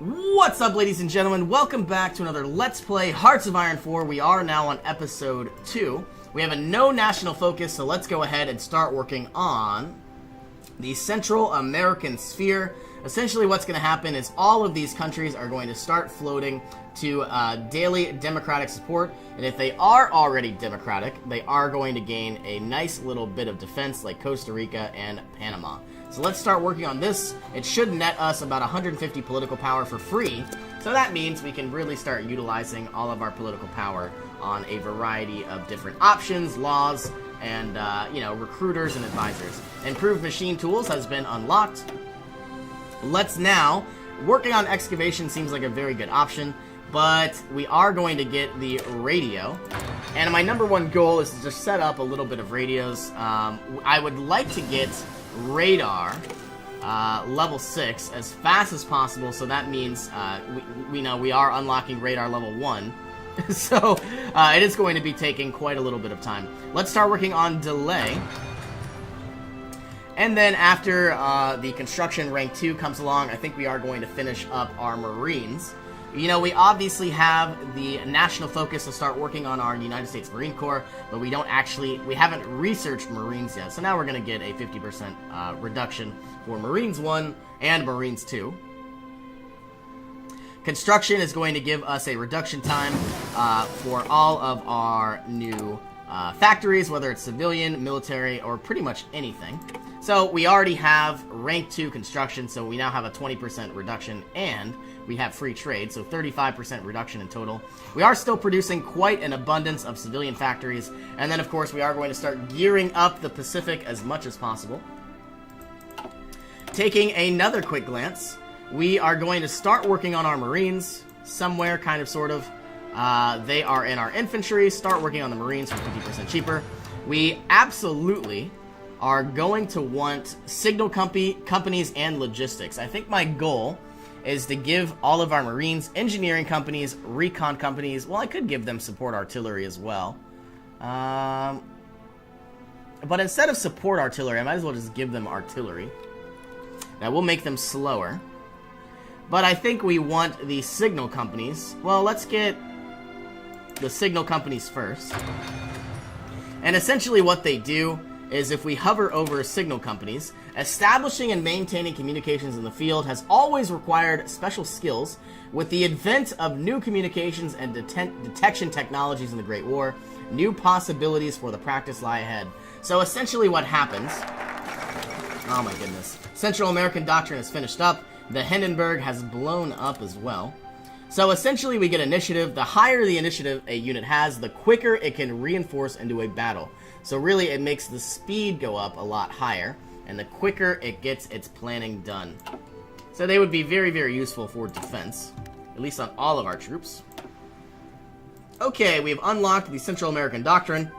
What's up, ladies and gentlemen? Welcome back to another Let's Play Hearts of Iron 4. We are now on episode 2. We have a no national focus, so let's go ahead and start working on the Central American Sphere. Essentially what's going to happen is all of these countries are going to start floating to daily democratic support, and if they are already democratic, they are going to gain a nice little bit of defense like Costa Rica and Panama. So let's start working on this. It should net us about 150 political power for free, so that means we can really start utilizing all of our political power on a variety of different options, laws, and recruiters and advisors. Improved machine tools has been unlocked. Let's now, working on excavation seems like a very good option, but we are going to get the radio, and my number one goal is to just set up a little bit of radios. I would like to get radar level 6 as fast as possible, so that means we know we are unlocking radar level 1. So it is going to be taking quite a little bit of time. Let's start working on delay. And then after the construction rank 2 comes along, I think we are going to finish up our Marines. You know, we obviously have the national focus to start working on our United States Marine Corps, but we haven't researched Marines yet. So now we're going to get a 50% reduction for Marines 1 and Marines 2. Construction is going to give us a reduction time for all of our new factories, whether it's civilian, military, or pretty much anything. So we already have rank 2 construction, so we now have a 20% reduction, and we have free trade, so 35% reduction in total. We are still producing quite an abundance of civilian factories, and then of course we are going to start gearing up the Pacific as much as possible. Taking another quick glance, we are going to start working on our Marines, somewhere, kind of, sort of. They are in our infantry. Start working on the Marines for 50% cheaper. We absolutely are going to want signal companies and logistics. I think my goal is to give all of our Marines engineering companies, recon companies. Well, I could give them support artillery as well. But instead of support artillery, I might as well just give them artillery. That will make them slower. But I think we want the signal companies. Well, let's get the signal companies first. And essentially what they do is, if we hover over signal companies, establishing and maintaining communications in the field has always required special skills. With the advent of new communications and detection technologies in the Great War, new possibilities for the practice lie ahead. So essentially what happens... Oh my goodness. Central American Doctrine is finished up. The Hindenburg has blown up as well. So essentially we get initiative. The higher the initiative a unit has, the quicker it can reinforce into a battle. So really it makes the speed go up a lot higher, and the quicker it gets its planning done. So they would be very, very useful for defense, at least on all of our troops. Okay, we've unlocked the Central American Doctrine.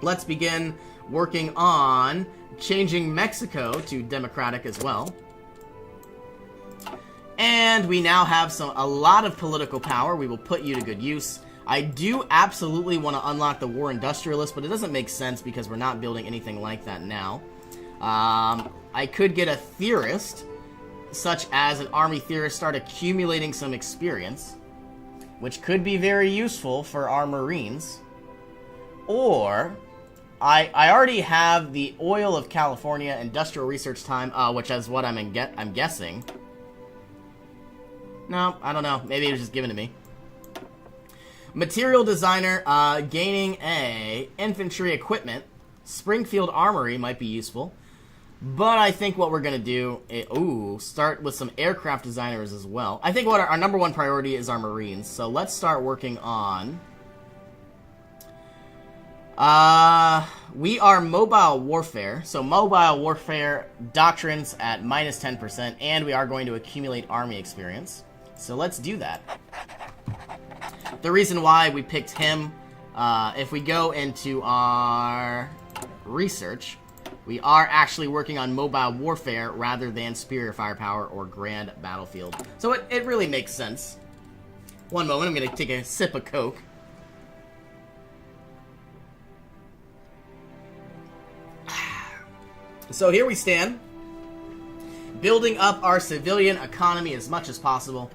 Let's begin working on changing Mexico to democratic as well. And we now have a lot of political power. We will put you to good use. I do absolutely want to unlock the War Industrialist, but it doesn't make sense because we're not building anything like that now. I could get a theorist, such as an army theorist, start accumulating some experience, which could be very useful for our Marines. Or I already have the Oil of California industrial research time, which is what I'm guessing. No, I don't know. Maybe it was just given to me. Material designer, gaining a infantry equipment. Springfield Armory might be useful. But I think what we're going to do... start with some aircraft designers as well. I think what our number one priority is our Marines. So let's start working on... we are mobile warfare. So mobile warfare doctrines at minus 10%. And we are going to accumulate army experience. So let's do that. The reason why we picked him, if we go into our research, we are actually working on mobile warfare rather than superior firepower or grand battlefield. So it really makes sense. One moment, I'm going to take a sip of Coke. So here we stand. building up our civilian economy as much as possible.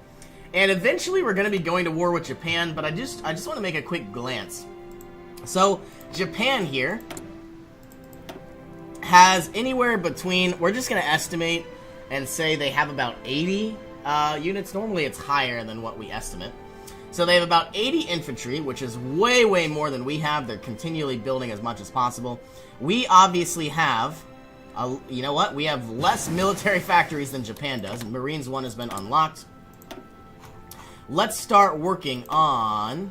And eventually we're going to be going to war with Japan, but I just want to make a quick glance. So, Japan here has anywhere between, we're just going to estimate and say they have about 80 units. Normally it's higher than what we estimate. So they have about 80 infantry, which is way, way more than we have. They're continually building as much as possible. We obviously have, you know what? We have less military factories than Japan does. Marines 1 has been unlocked. Let's start working on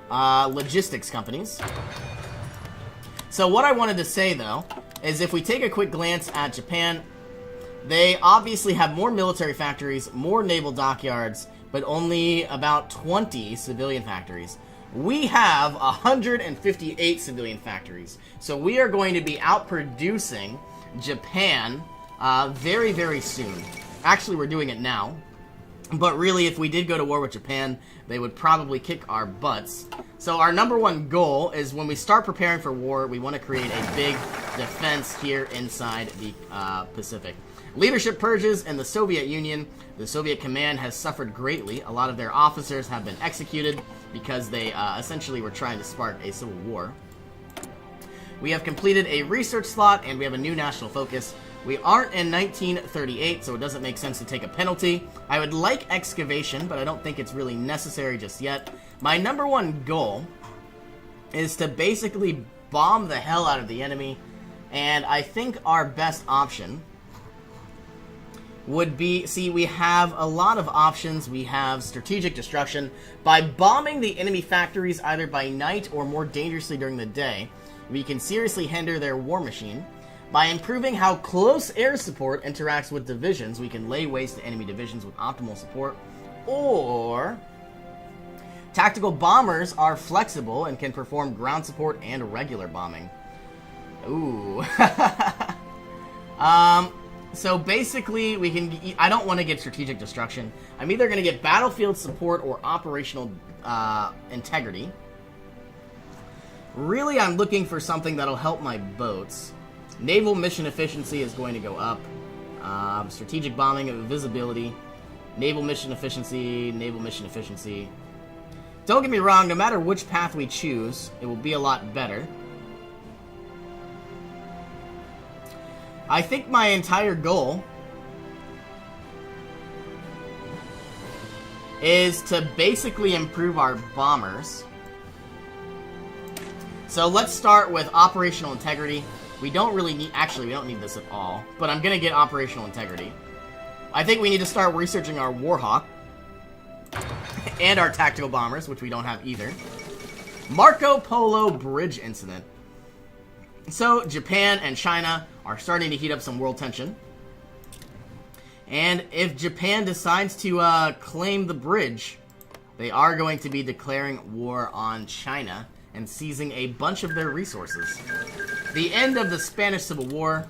logistics companies. So what I wanted to say, though, is if we take a quick glance at Japan, they obviously have more military factories, more naval dockyards, but only about 20 civilian factories. We have 158 civilian factories. So we are going to be outproducing Japan very, very soon. Actually, we're doing it now. But really, if we did go to war with Japan, they would probably kick our butts. So our number one goal is when we start preparing for war, we want to create a big defense here inside the Pacific. Leadership purges in the Soviet Union. The Soviet command has suffered greatly. A lot of their officers have been executed because they essentially were trying to spark a civil war. We have completed a research slot, and we have a new national focus. We aren't in 1938, so it doesn't make sense to take a penalty. I would like excavation, but I don't think it's really necessary just yet. My number one goal is to basically bomb the hell out of the enemy, and I think our best option would be, see, we have a lot of options. We have strategic destruction. By bombing the enemy factories either by night or more dangerously during the day, we can seriously hinder their war machine. By improving how close air support interacts with divisions, we can lay waste to enemy divisions with optimal support. Or, tactical bombers are flexible and can perform ground support and regular bombing. Ooh. So basically, we can. I don't want to get strategic destruction. I'm either going to get battlefield support or operational integrity. Really, I'm looking for something that'll help my boats. Naval mission efficiency is going to go up. Strategic bombing of visibility. Naval mission efficiency. Naval mission efficiency. Don't get me wrong, no matter which path we choose, it will be a lot better. I think my entire goal is to basically improve our bombers. So let's start with operational integrity. We don't really need, actually we don't need this at all, but I'm gonna get operational integrity. I think we need to start researching our Warhawk and our tactical bombers, which we don't have either. Marco Polo Bridge incident. So Japan and China are starting to heat up some world tension. And if Japan decides to claim the bridge, they are going to be declaring war on China and seizing a bunch of their resources. The end of the Spanish Civil War.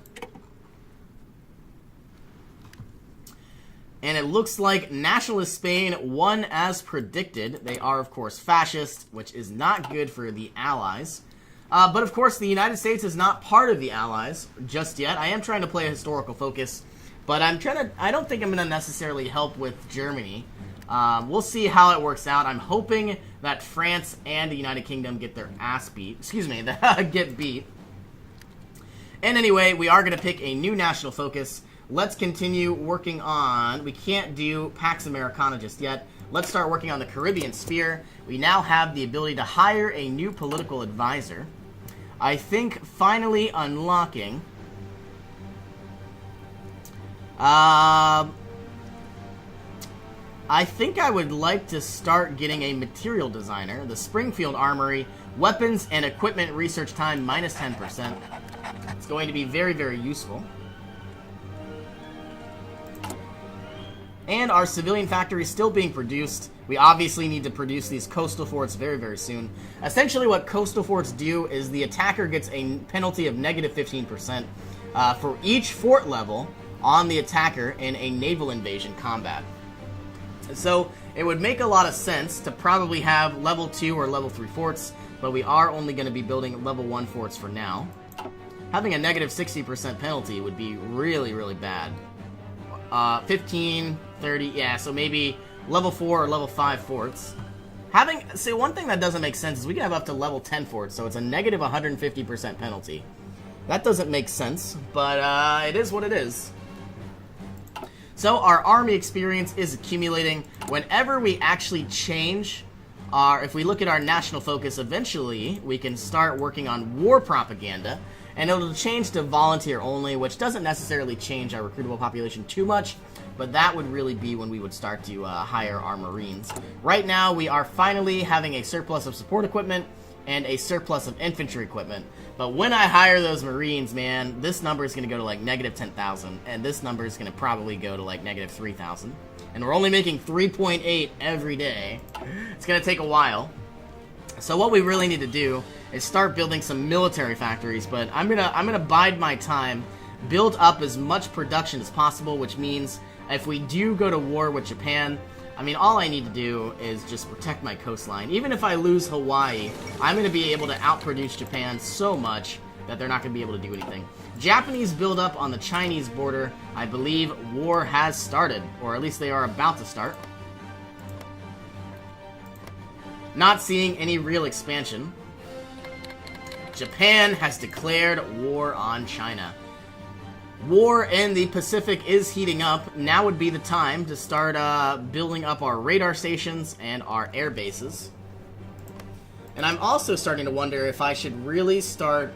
And it looks like nationalist Spain won as predicted. They are, of course, fascist, which is not good for the Allies. But, of course, the United States is not part of the Allies just yet. I am trying to play a historical focus, but I don't think I'm going to necessarily help with Germany. We'll see how it works out. I'm hoping that France and the United Kingdom get their ass beat. Excuse me, get beat. And anyway, we are going to pick a new national focus. Let's continue working on... We can't do Pax Americana just yet. Let's start working on the Caribbean sphere. We now have the ability to hire a new political advisor. I think finally unlocking... I think I would like to start getting a material designer. The Springfield Armory. Weapons and equipment research time minus 10%. It's going to be very, very useful. And our civilian factory is still being produced. We obviously need to produce these coastal forts very, very soon. Essentially what coastal forts do is the attacker gets a penalty of negative 15% for each fort level on the attacker in a naval invasion combat. So it would make a lot of sense to probably have level 2 or level 3 forts, but we are only going to be building level 1 forts for now. Having a negative 60% penalty would be really, really bad. 15, 30, yeah, so maybe level 4 or level 5 forts. See, one thing that doesn't make sense is we can have up to level 10 forts, so it's a negative 150% penalty. That doesn't make sense, but it is what it is. So our army experience is accumulating. Whenever we actually change if we look at our national focus, eventually we can start working on war propaganda, and it'll change to volunteer only, which doesn't necessarily change our recruitable population too much, but that would really be when we would start to hire our Marines. Right now, we are finally having a surplus of support equipment and a surplus of infantry equipment, but when I hire those Marines, man, this number is going to go to like negative 10,000, and this number is going to probably go to like negative 3,000. And we're only making 3.8 every day. It's going to take a while. So what we really need to do is start building some military factories, but I'm gonna bide my time, build up as much production as possible, which means if we do go to war with Japan, I mean, all I need to do is just protect my coastline. Even if I lose Hawaii, I'm going to be able to outproduce Japan so much that they're not going to be able to do anything. Japanese buildup on the Chinese border. I believe war has started, or at least they are about to start. Not seeing any real expansion. Japan has declared war on China. War in the Pacific is heating up. Now would be the time to start building up our radar stations and our air bases. And I'm also starting to wonder if I should really start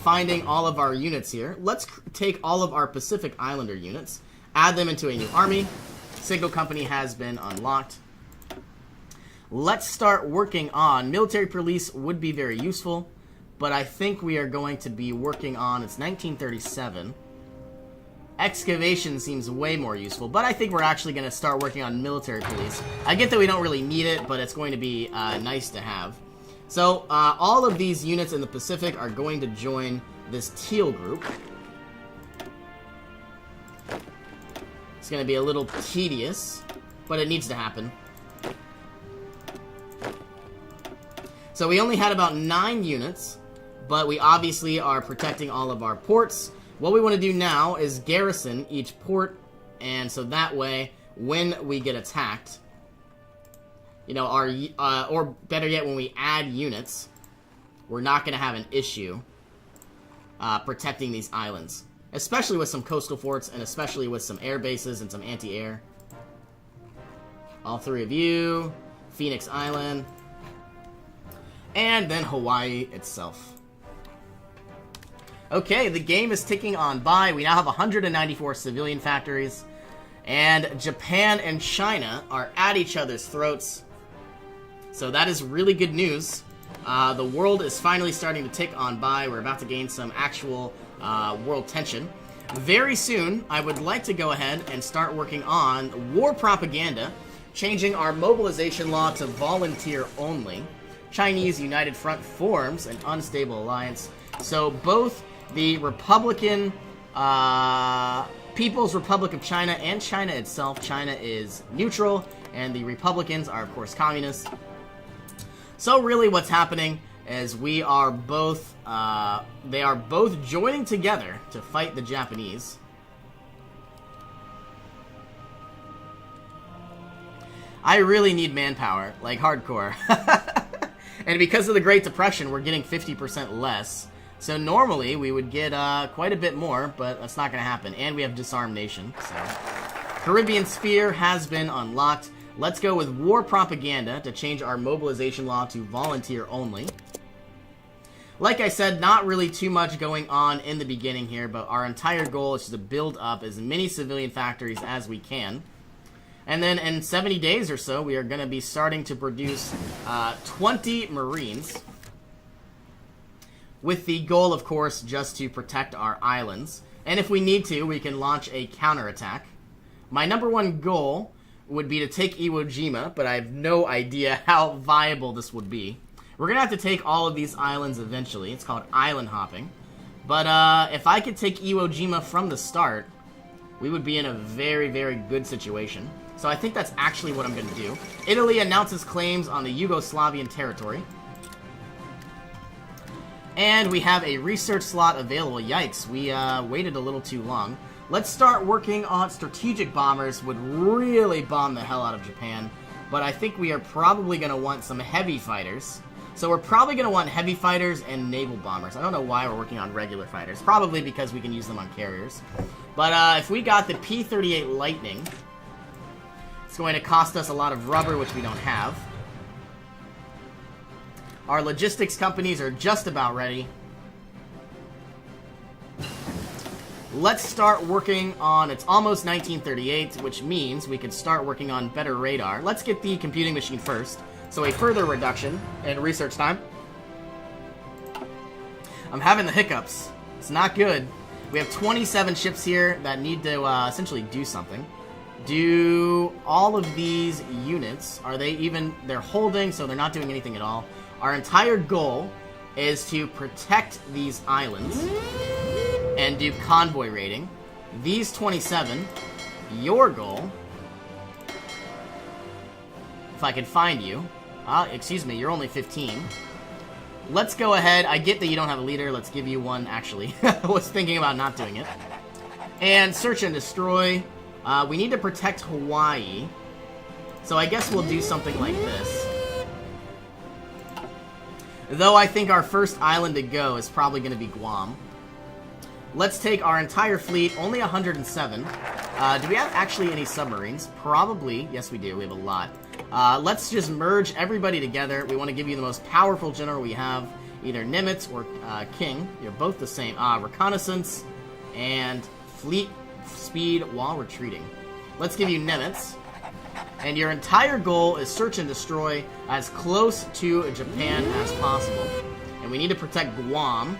finding all of our units here. Let's take all of our Pacific Islander units, add them into a new army. Signal Company has been unlocked. Let's start working on military police. Would be very useful, but I think we are going to be working on, it's 1937. Excavation seems way more useful, but I think we're actually going to start working on military police. I get that we don't really need it, but it's going to be nice to have. So, all of these units in the Pacific are going to join this teal group. It's going to be a little tedious, but it needs to happen. So we only had about 9 units, but we obviously are protecting all of our ports. What we want to do now is garrison each port, and so that way, when we get attacked, you know, or better yet, when we add units, we're not going to have an issue protecting these islands, especially with some coastal forts and especially with some air bases and some anti-air. All 3 of you, Phoenix Island, and then Hawaii itself. Okay, the game is ticking on by. We now have 194 civilian factories, and Japan and China are at each other's throats. So that is really good news. The world is finally starting to tick on by. We're about to gain some actual world tension. Very soon, I would like to go ahead and start working on war propaganda, changing our mobilization law to volunteer only. Chinese United Front forms an unstable alliance. So both the Republican People's Republic of China and China itself, China is neutral, and the Republicans are, of course, communists. So really what's happening is we are both, they are both joining together to fight the Japanese. I really need manpower, like hardcore. And because of the Great Depression, we're getting 50% less. So normally we would get quite a bit more, but that's not going to happen. And we have Disarm Nation. So Caribbean Sphere has been unlocked. Let's go with war propaganda to change our mobilization law to volunteer only. Like I said, not really too much going on in the beginning here, but our entire goal is to build up as many civilian factories as we can. And then in 70 days or so, we are going to be starting to produce 20 Marines. With the goal, of course, just to protect our islands. And if we need to, we can launch a counterattack. My number one goal would be to take Iwo Jima, but I have no idea how viable this would be. We're going to have to take all of these islands eventually. It's called island hopping. But if I could take Iwo Jima from the start, we would be in a very, very good situation. So I think that's actually what I'm going to do. Italy announces claims on the Yugoslavian territory. And we have a research slot available. Yikes, we waited a little too long. Let's start working on strategic bombers. Would really bomb the hell out of Japan. But I think we are probably going to want some heavy fighters. So we're probably going to want heavy fighters and naval bombers. I don't know why we're working on regular fighters. Probably because we can use them on carriers. But if we got the P-38 Lightning, it's going to cost us a lot of rubber, which we don't have. Our logistics companies are just about ready. Let's start working on, it's almost 1938, which means we could start working on better radar. Let's get the computing machine first. So a further reduction in research time. I'm having the hiccups. It's not good. We have 27 ships here that need to essentially do something. Do all of these units, are they even, they're holding, so they're not doing anything at all. Our entire goal is to protect these islands and do convoy raiding. These 27, your goal, if I can find you, excuse me, you're only 15. Let's go ahead, I get that you don't have a leader, let's give you one, actually. I was thinking about not doing it. And search and destroy. We need to protect Hawaii, so I guess we'll do something like this. Though I think our first island to go is probably going to be Guam. Let's take our entire fleet, only 107. Do we have actually any submarines? Probably. Yes, we do. We have a lot. Let's just merge everybody together. We want to give you the most powerful general we have, either Nimitz or King. You're both the same. Reconnaissance and fleet speed while retreating. Let's give you Nimitz. And your entire goal is search and destroy as close to Japan as possible. And we need to protect Guam.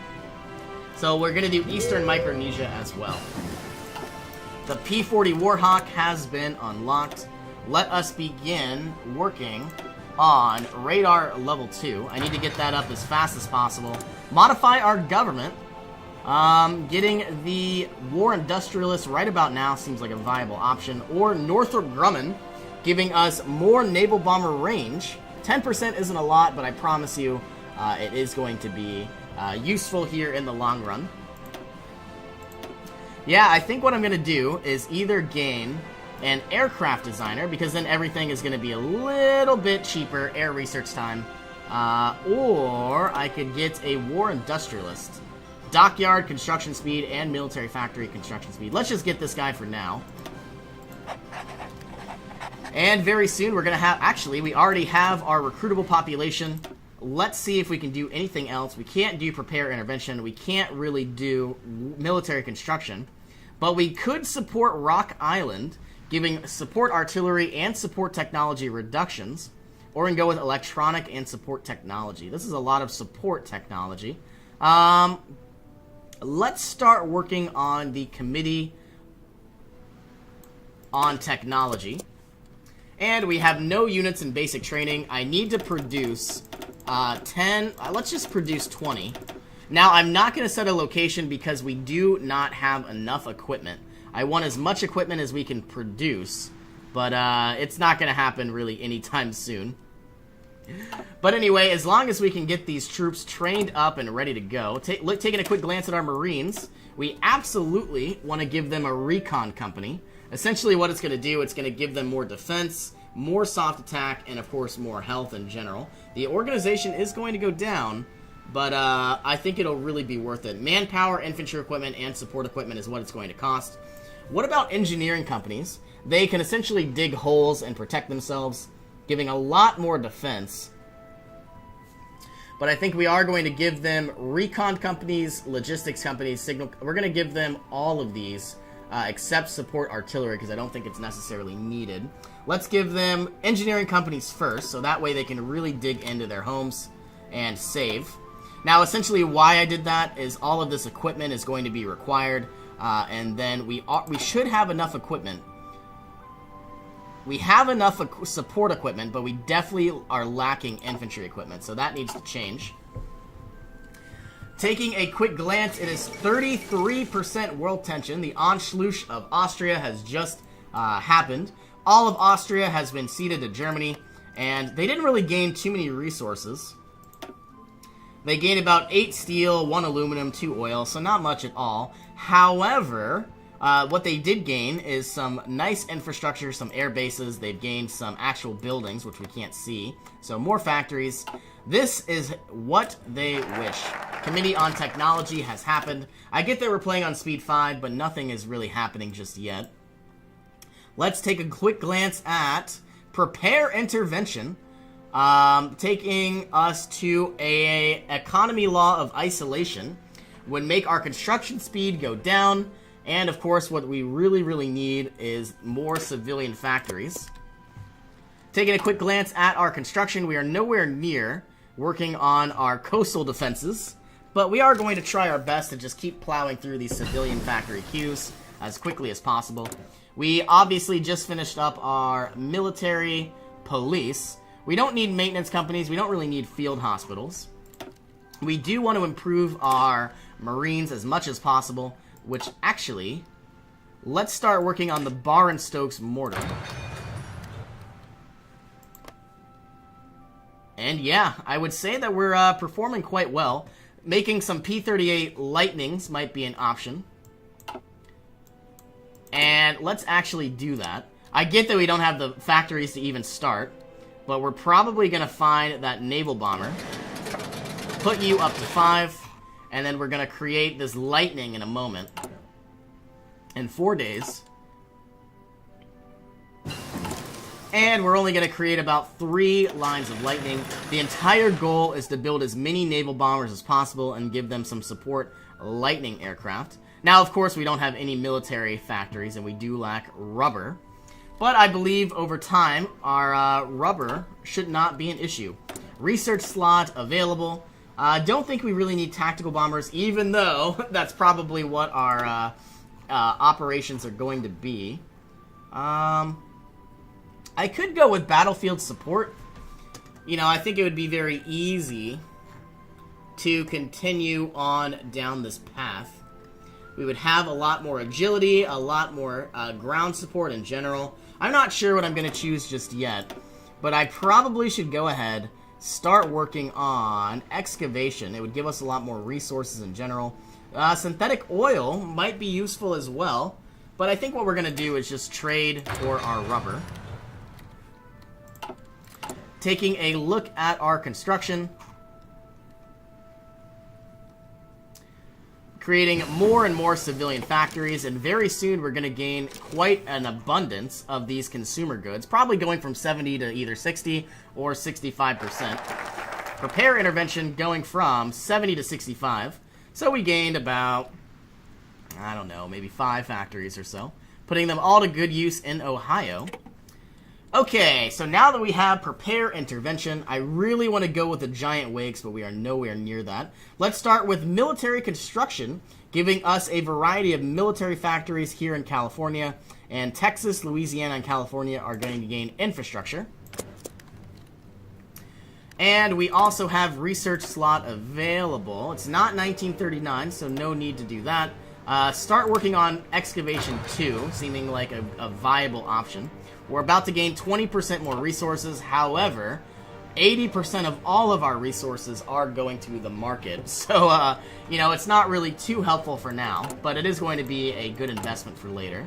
So we're going to do Eastern Micronesia as well. The P-40 Warhawk has been unlocked. Let us begin working on radar level 2. I need to get that up as fast as possible. Modify our government. Getting the War Industrialist right about now seems like a viable option. Or Northrop Grumman, giving us more naval bomber range. 10% isn't a lot, but I promise you it is going to be useful here in the long run. Yeah, I think what I'm going to do is either gain an aircraft designer, because then everything is going to be a little bit cheaper, air research time, or I could get a war industrialist. Dockyard construction speed and military factory construction speed. Let's just get this guy for now. And very soon we're going to have, actually, we already have our recruitable population. Let's see if we can do anything else. We can't do prepare intervention. We can't really do military construction. But we could support Rock Island, giving support artillery and support technology reductions. Or we can go with electronic and support technology. This is a lot of support technology. Let's start working on the committee on technology. And we have no units in basic training. I need to produce 10. Let's just produce 20. Now, I'm not going to set a location because we do not have enough equipment. I want as much equipment as we can produce, but it's not going to happen really anytime soon. But anyway, as long as we can get these troops trained up and ready to go, taking a quick glance at our Marines, we absolutely want to give them a recon company. Essentially what it's going to do, it's going to give them more defense, more soft attack, and of course more health in general. The organization is going to go down, but I think it'll really be worth it. Manpower, infantry equipment, and support equipment is what it's going to cost. What about engineering companies? They can essentially dig holes and protect themselves, giving a lot more defense. But I think we are going to give them recon companies, logistics companies, signal. We're going to give them all of these, except support artillery, because I don't think it's necessarily needed. Let's give them engineering companies first, so that way they can really dig into their homes and save. Now, essentially why I did that is all of this equipment is going to be required, and then we should have enough equipment. We have enough support equipment, but we definitely are lacking infantry equipment, so that needs to change. Taking a quick glance, it is 33% world tension. The Anschluss of Austria has just happened. All of Austria has been ceded to Germany, and they didn't really gain too many resources. They gained about 8 steel, 1 aluminum, 2 oil, so not much at all. However, What they did gain is some nice infrastructure, some air bases. They've gained some actual buildings, which we can't see. So more factories. This is what they wish. Committee on Technology has happened. I get that we're playing on speed 5, but nothing is really happening just yet. Let's take a quick glance at Prepare Intervention. Taking us to a economy law of isolation would make our construction speed go down. And, of course, what we really need is more civilian factories. Taking a quick glance at our construction, we are nowhere near working on our coastal defenses. But we are going to try our best to just keep plowing through these civilian factory queues as quickly as possible. We obviously just finished up our military police. We don't need maintenance companies. We don't really need field hospitals. We do want to improve our Marines as much as possible. Which, actually, let's start working on the Barr and Stokes mortar. And yeah, I would say that we're performing quite well. Making some P-38 Lightnings might be an option. And let's actually do that. I get that we don't have the factories to even start, but we're probably going to find that naval bomber. Put you up to 5. And then we're going to create this lightning in a moment. In 4 days. And we're only going to create about 3 lines of lightning. The entire goal is to build as many naval bombers as possible and give them some support lightning aircraft. Now, of course, we don't have any military factories and we do lack rubber. But I believe over time, our rubber should not be an issue. Research slot available. Don't think we really need tactical bombers, even though that's probably what our operations are going to be. I could go with battlefield support. You know, I think it would be very easy to continue on down this path. We would have a lot more agility, a lot more ground support in general. I'm not sure what I'm going to choose just yet, but I probably should go ahead start working on excavation. It would give us a lot more resources in general. Synthetic oil might be useful as well, but I think what we're going to do is just trade for our rubber. Taking a look at our construction. Creating more and more civilian factories, and very soon we're going to gain quite an abundance of these consumer goods, probably going from 70 to either 60 or 65%. Prepare Intervention going from 70 to 65, so we gained about, I don't know, maybe 5 factories or so, putting them all to good use in Ohio. Okay, so now that we have Prepare Intervention, I really want to go with the giant wigs, but we are nowhere near that. Let's start with military construction, giving us a variety of military factories here in California, and Texas, Louisiana, and California are going to gain infrastructure. And we also have research slot available. It's not 1939, so no need to do that. Start working on Excavation 2, seeming like a viable option. We're about to gain 20% more resources. However, 80% of all of our resources are going to the market. So, you know, it's not really too helpful for now, but it is going to be a good investment for later.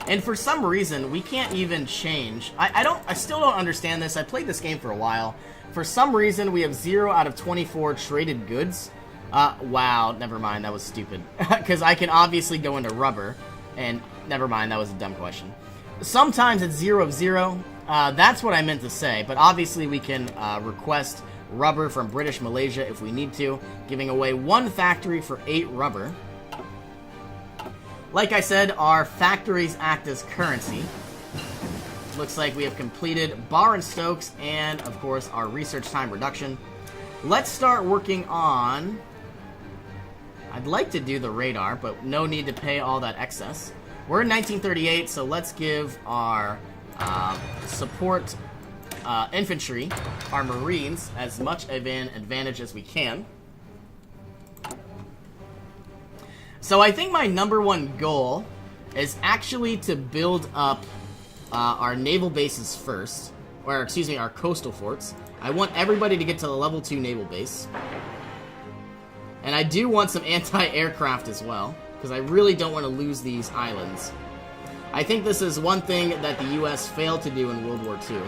And for some reason, we can't even change. I still don't understand this. I played this game for a while. For some reason, we have 0 out of 24 traded goods. Wow, never mind. That was stupid. Because I can obviously go into rubber. And never mind, that was a dumb question. Sometimes it's 0 of 0. That's what I meant to say. But obviously we can request rubber from British Malaysia if we need to, giving away 1 factory for 8 rubber. Like I said, our factories act as currency. Looks like we have completed Barr and Stokes and, of course, our research time reduction. Let's start working on... I'd like to do the radar, but no need to pay all that excess. We're in 1938, so let's give our support infantry, our Marines, as much of an advantage as we can. So I think my #1 goal is actually to build up our naval bases first, or excuse me, our coastal forts. I want everybody to get to the level 2 naval base. And I do want some anti-aircraft as well. because I really don't want to lose these islands. I think this is one thing that the U.S. failed to do in World War II.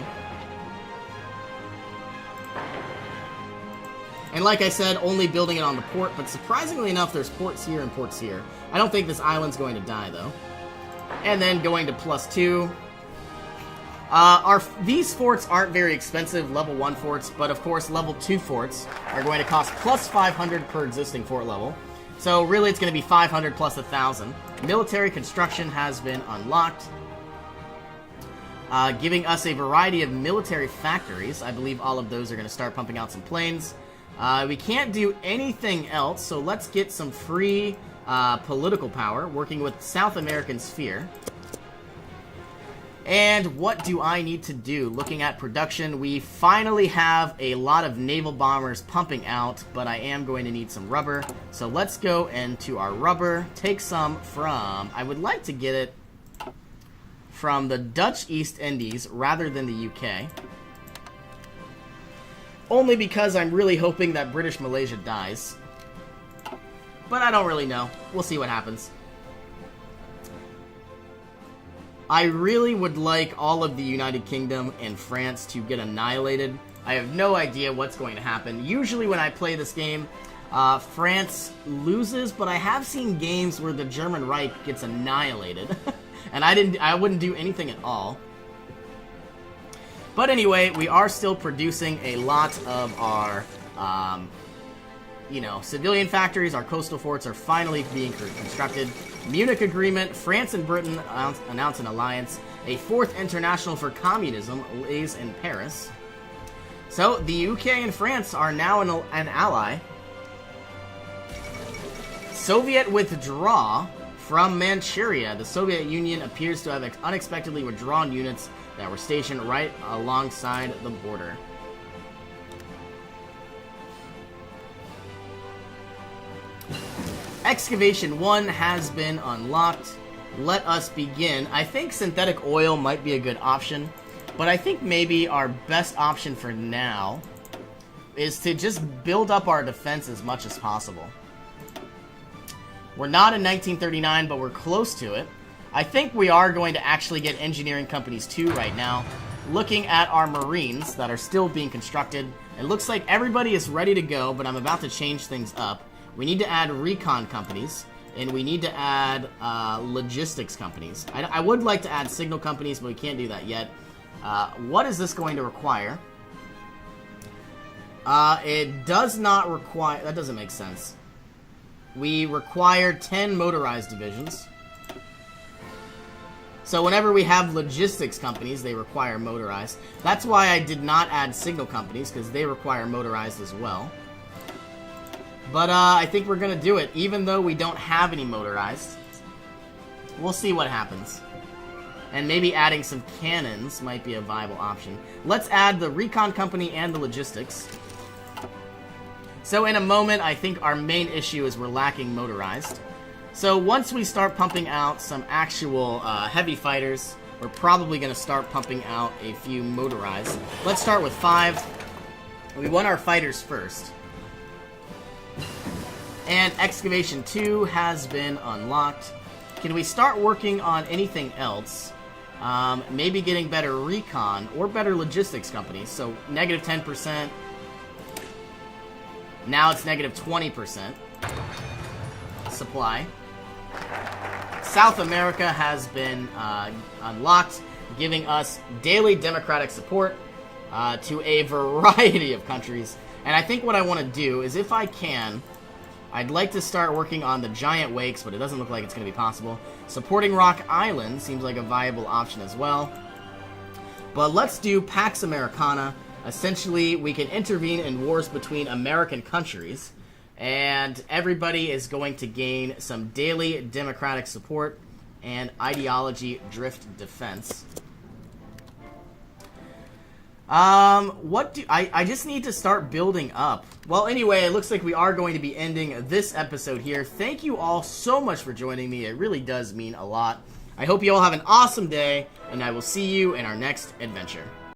And like I said, only building it on the port, but surprisingly enough, there's ports here and ports here. I don't think this island's going to die, though. And then going to +2. These forts aren't very expensive, level 1 forts, but of course level 2 forts are going to cost +500 per existing fort level. So really it's going to be 500 plus 1,000. Military construction has been unlocked, giving us a variety of military factories. I believe all of those are going to start pumping out some planes. We can't do anything else, so let's get some free political power, working with South American Sphere. And what do I need to do? Looking at production, we finally have a lot of naval bombers pumping out, but I am going to need some rubber. So let's go into our rubber, take some from, I would like to get it from the Dutch East Indies rather than the UK. Only because I'm really hoping that British Malaysia dies. But I don't really know. We'll see what happens. I really would like all of the United Kingdom and France to get annihilated. I have no idea what's going to happen. Usually when I play this game, France loses, but I have seen games where the German Reich gets annihilated. And I wouldn't do anything at all. But anyway, we are still producing a lot of our, civilian factories. Our coastal forts are finally being constructed. Munich Agreement, France and Britain announce an alliance. A fourth international for communism lays in Paris. So, the UK and France are now an ally. Soviet withdraw from Manchuria. The Soviet Union appears to have unexpectedly withdrawn units that were stationed right alongside the border. Excavation 1 has been unlocked. Let us begin. I think synthetic oil might be a good option, but I think maybe our best option for now is to just build up our defense as much as possible. We're not in 1939, but we're close to it. I think we are going to actually get engineering companies too right now. Looking at our Marines that are still being constructed, it looks like everybody is ready to go, but I'm about to change things up. We need to add recon companies, and we need to add logistics companies. I would like to add signal companies, but we can't do that yet. What is this going to require? It does not require... That doesn't make sense. We require 10 motorized divisions. So whenever we have logistics companies, they require motorized. That's why I did not add signal companies, because they require motorized as well. But I think we're going to do it, even though we don't have any motorized. We'll see what happens. And maybe adding some cannons might be a viable option. Let's add the recon company and the logistics. So in a moment, I think our main issue is we're lacking motorized. So once we start pumping out some actual heavy fighters, we're probably going to start pumping out a few motorized. Let's start with 5. We want our fighters first. And Excavation 2 has been unlocked. Can we start working on anything else? Maybe getting better recon or better logistics companies. So negative 10%. Now it's negative 20% supply. South America has been unlocked, giving us daily democratic support to a variety of countries. And I think what I want to do is, if I can, I'd like to start working on the giant wakes, but it doesn't look like it's going to be possible. Supporting Rock Island seems like a viable option as well. But let's do Pax Americana. Essentially, we can intervene in wars between American countries, and everybody is going to gain some daily democratic support and ideology drift defense. I just need to start building up. Well, anyway, it looks like we are going to be ending this episode here. Thank you all so much for joining me. It really does mean a lot. I hope you all have an awesome day, and I will see you in our next adventure.